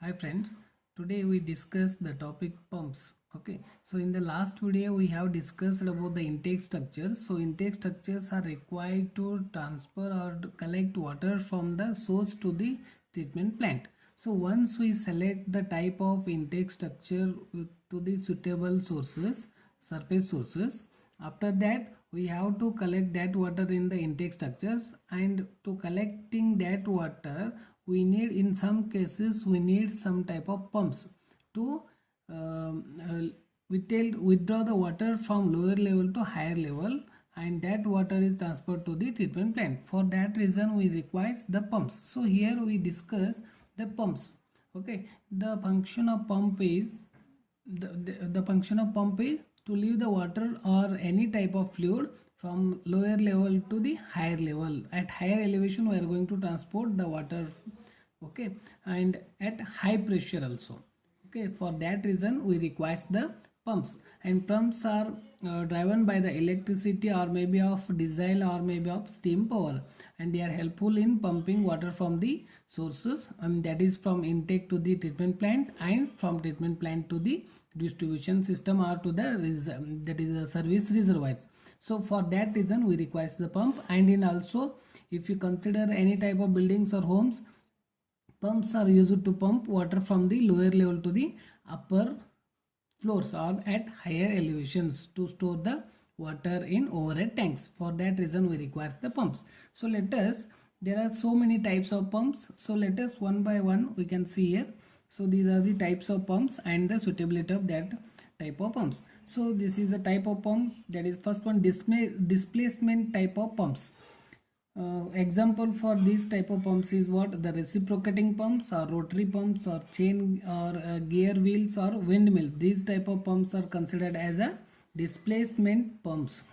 Hi friends, today we discuss the topic pumps. Okay, so in the last video we have discussed about the intake structures. So intake structures are required to transfer or to collect water from the source to the treatment plant. So once we select the type of intake structure to the suitable sources, surface sources, after that we have to collect that water in the intake structures, and to collecting that water we need, in some cases we need some type of pumps to withdraw the water from lower level to higher level, and that water is transferred to the treatment plant. For that reason we require the pumps. So here we discuss the pumps. Okay, the function of pump is the function of pump is to leave the water or any type of fluid from lower level to the higher level. At higher elevation we are going to transport the water, okay, and at high pressure also. Okay, for that reason we require the pumps, and pumps are driven by the electricity or maybe of diesel or maybe of steam power, and they are helpful in pumping water from the sources, and that is from intake to the treatment plant and from treatment plant to the distribution system or to the that is the service reservoirs. So for that reason we require the pump. And in also, if you consider any type of buildings or homes, pumps are used to pump water from the lower level to the upper floors or at higher elevations to store the water in overhead tanks. For that reason we require the pumps. So let us, there are so many types of pumps, so let us one by one we can see here. So these are the types of pumps and the suitability of that type of pumps. So this is the type of pump, that is first one, displacement type of pumps. Example for this type of pumps is what? The reciprocating pumps or rotary pumps or chain or gear wheels or windmill. These type of pumps are considered as a displacement pumps.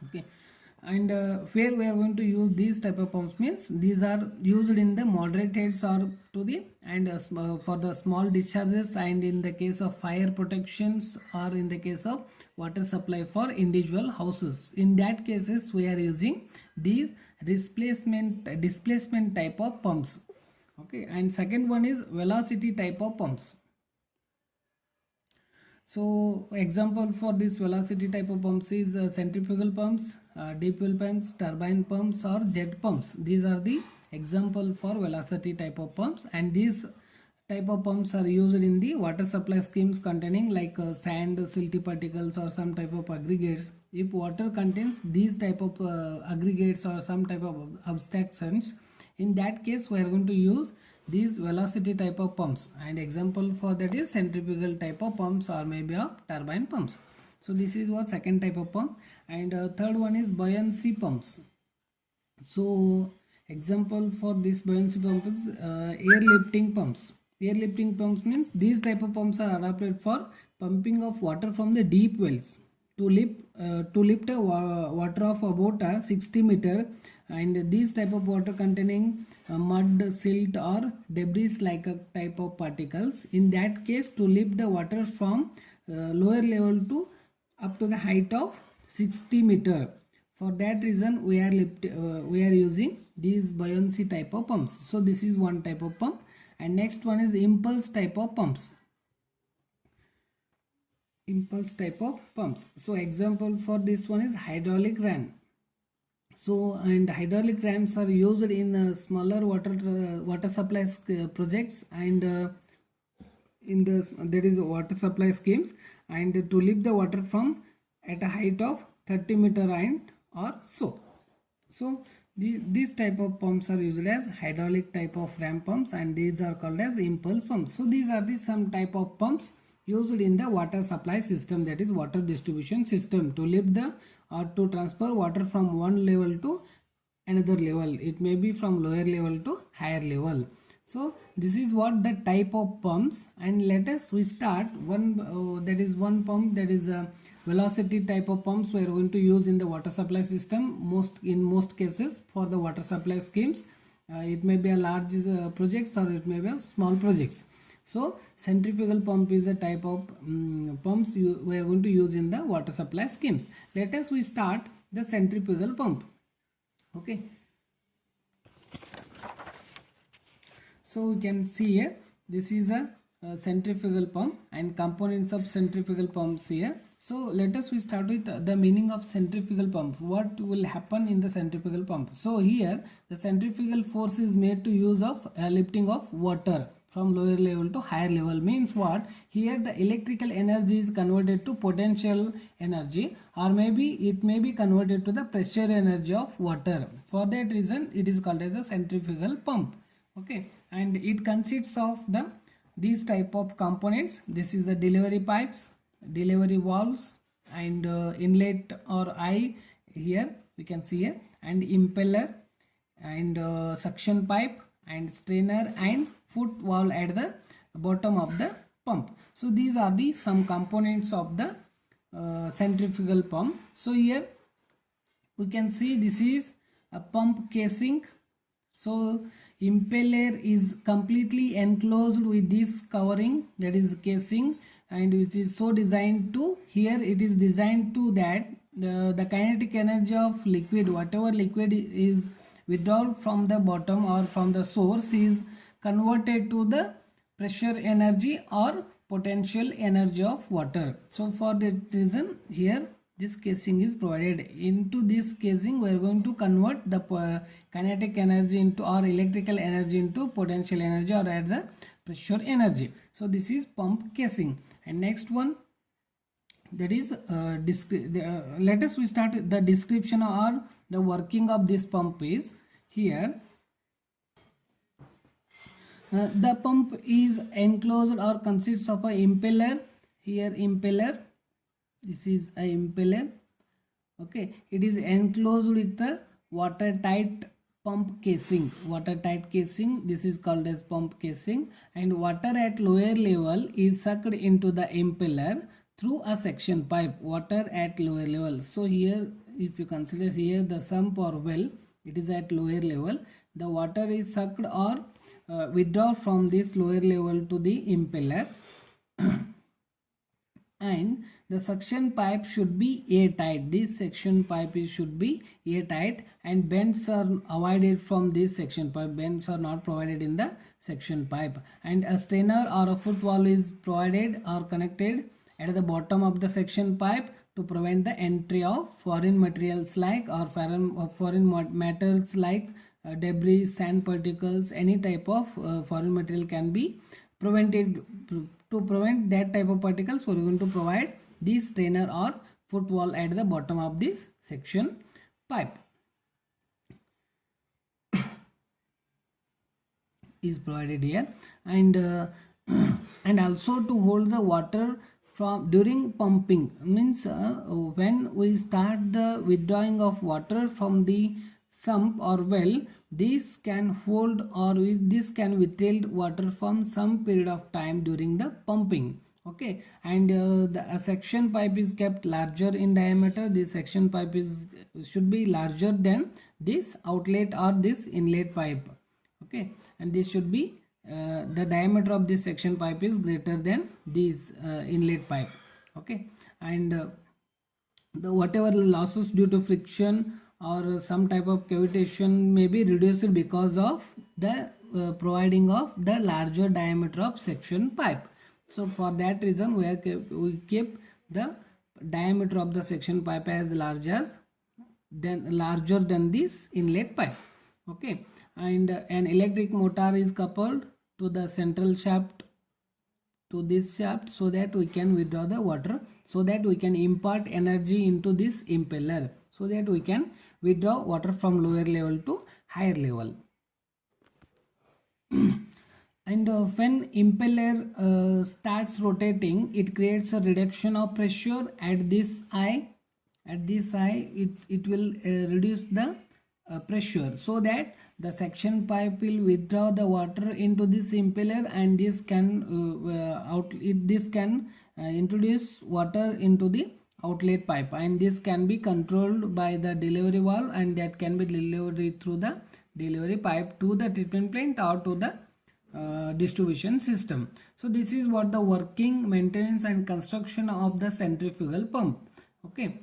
Okay, and where we are going to use these type of pumps means these are used in the moderate heads or to the, and for the small discharges, and in the case of fire protections or in the case of water supply for individual houses. In that cases we are using these displacement type of pumps. Okay, and second one is velocity type of pumps. So example for this velocity type of pumps is centrifugal pumps, deep well pumps, turbine pumps or jet pumps. These are the example for velocity type of pumps, and these type of pumps are used in the water supply schemes containing like sand, silty particles or some type of aggregates. If water contains these type of aggregates or some type of abstractions, in that case we are going to use these velocity type of pumps, and example for that is centrifugal type of pumps or maybe of turbine pumps. So this is what second type of pump. And third one is buoyancy pumps. So example for this buoyancy pump is airlifting pumps. Airlifting pumps means these type of pumps are adapted for pumping of water from the deep wells to lift a water of about 60 meter, and these type of water containing mud, silt or debris like a type of particles. In that case, to lift the water from lower level to up to the height of 60 meter. For that reason we are using these buoyancy type of pumps. So this is one type of pump, and next one is impulse type of pumps. Impulse type of pumps. So example for this one is hydraulic ram. So, and hydraulic rams are used in smaller water supply projects, and in the, that is water supply schemes, and to lift the water from at a height of 30 meter and or so. So these type of pumps are used as hydraulic type of ram pumps, and these are called as impulse pumps. So these are the some type of pumps used in the water supply system, that is water distribution system, to lift the or to transfer water from one level to another level. It may be from lower level to higher level. So this is what the type of pumps. And let us we start one that is one pump, that is a velocity type of pumps we are going to use in the water supply system in most cases for the water supply schemes. It may be a large projects or it may be a small projects. So centrifugal pump is a type of pumps we are going to use in the water supply schemes. Let us we start the centrifugal pump. Okay, so we can see here this is a centrifugal pump and components of centrifugal pumps here. So let us we start with the meaning of centrifugal pump. What will happen in the centrifugal pump? So here the centrifugal force is made to use of lifting of water from lower level to higher level. Means what? Here the electrical energy is converted to potential energy, or maybe it may be converted to the pressure energy of water. For that reason it is called as a centrifugal pump. Okay, and it consists of these type of components. This is the delivery pipes, delivery valves, and inlet or eye here we can see here, and impeller, and suction pipe, and strainer, and foot valve at the bottom of the pump. So these are the some components of the centrifugal pump. So here we can see this is a pump casing. So impeller is completely enclosed with this covering, that is casing, and which is so designed to, here it is designed to that the kinetic energy of liquid, whatever liquid is withdrawn from the bottom or from the source, is converted to the pressure energy or potential energy of water. So for that reason here this casing is provided. Into this casing we are going to convert the kinetic energy into, or electrical energy into, potential energy or as a pressure energy. So this is pump casing. And next one, that is let us we start the description or the working of this pump is here. The pump is enclosed or consists of a impeller. Here impeller, this is a impeller. Okay, it is enclosed with the watertight pump casing. Watertight casing, this is called as pump casing. And water at lower level is sucked into the impeller through a suction pipe. Water at lower level. So here if you consider here the sump or well, it is at lower level. The water is sucked or withdrawn from this lower level to the impeller. And the suction pipe should be airtight. This suction pipe should be airtight, and bends are avoided from this suction pipe. Bends are not provided in the suction pipe. And a strainer or a foot valve is provided or connected at the bottom of the suction pipe to prevent the entry of foreign materials like, or foreign matters like debris, sand particles, any type of foreign material can be prevented. To prevent that type of particles, we are going to provide this strainer or foot valve at the bottom of this suction pipe. Is provided here. And and also to hold the water from during pumping, means when we start the withdrawing of water from the sump or well, this can hold, or this can withhold water from some period of time during the pumping. Okay, and the suction pipe is kept larger in diameter. This suction pipe should be larger than this outlet or this inlet pipe. Okay, and this should be the diameter of this suction pipe is greater than this inlet pipe. Okay, and the whatever losses due to friction or some type of cavitation may be reduced because of the providing of the larger diameter of suction pipe. So for that reason we keep the diameter of the suction pipe as larger than this inlet pipe. Okay, and an electric motor is coupled to the central shaft, to this shaft, so that we can withdraw the water, so that we can impart energy into this impeller, so that we can withdraw water from lower level to higher level. And when impeller starts rotating, it creates a reduction of pressure at this eye. At this eye it will reduce the pressure, so that the suction pipe will withdraw the water into this impeller, and this can introduce water into the outlet pipe, and this can be controlled by the delivery valve, and that can be delivered through the delivery pipe to the treatment plant or to the distribution system. So this is what the working, maintenance and construction of the centrifugal pump. Okay.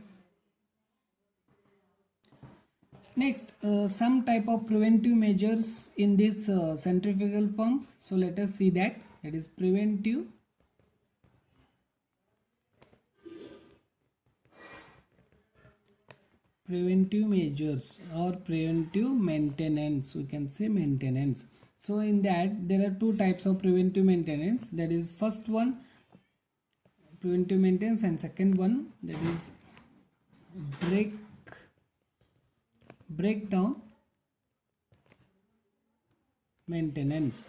Next, some type of preventive measures in this centrifugal pump. So let us see that. That is preventive measures or preventive maintenance. We can say maintenance. So in that there are two types of preventive maintenance. That is first one preventive maintenance, and second one that is breakdown maintenance.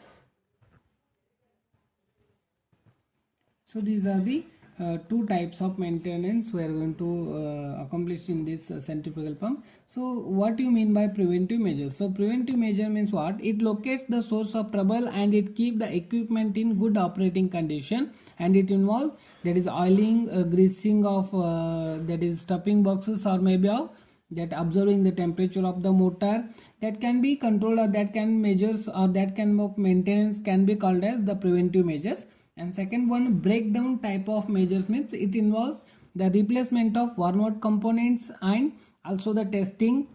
So these are the two types of maintenance we are going to accomplish in this centrifugal pump. So what do you mean by preventive measures? So preventive measure means what? It locates the source of trouble and it keep the equipment in good operating condition, and it involves that is oiling, greasing of that is stopping boxes, or maybe of that observing the temperature of the motor, that can be controlled, or that can measures, or that can of maintenance can be called as the preventive measures. And second one, breakdown type of measures means it involves the replacement of worn out components and also the testing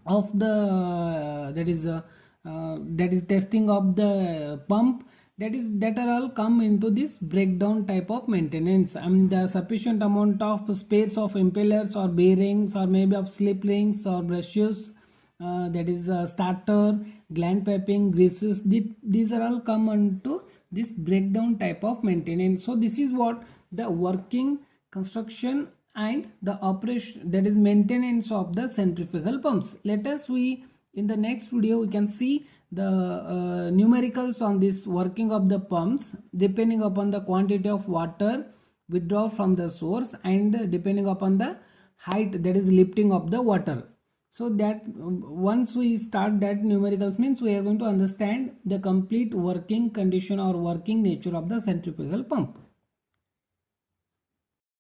of the that is testing of the pump, that are all come into this breakdown type of maintenance. And the sufficient amount of spares of impellers or bearings, or maybe of slip rings or brushes, that is starter, gland piping, greases, these are all come into this breakdown type of maintenance. So this is what the working, construction and the operation, that is maintenance of the centrifugal pumps. Let us in the next video we can see the numericals on this working of the pumps, depending upon the quantity of water withdraw from the source and depending upon the height, that is lifting of the water. So that once we start that numericals means we are going to understand the complete working condition or working nature of the centrifugal pump.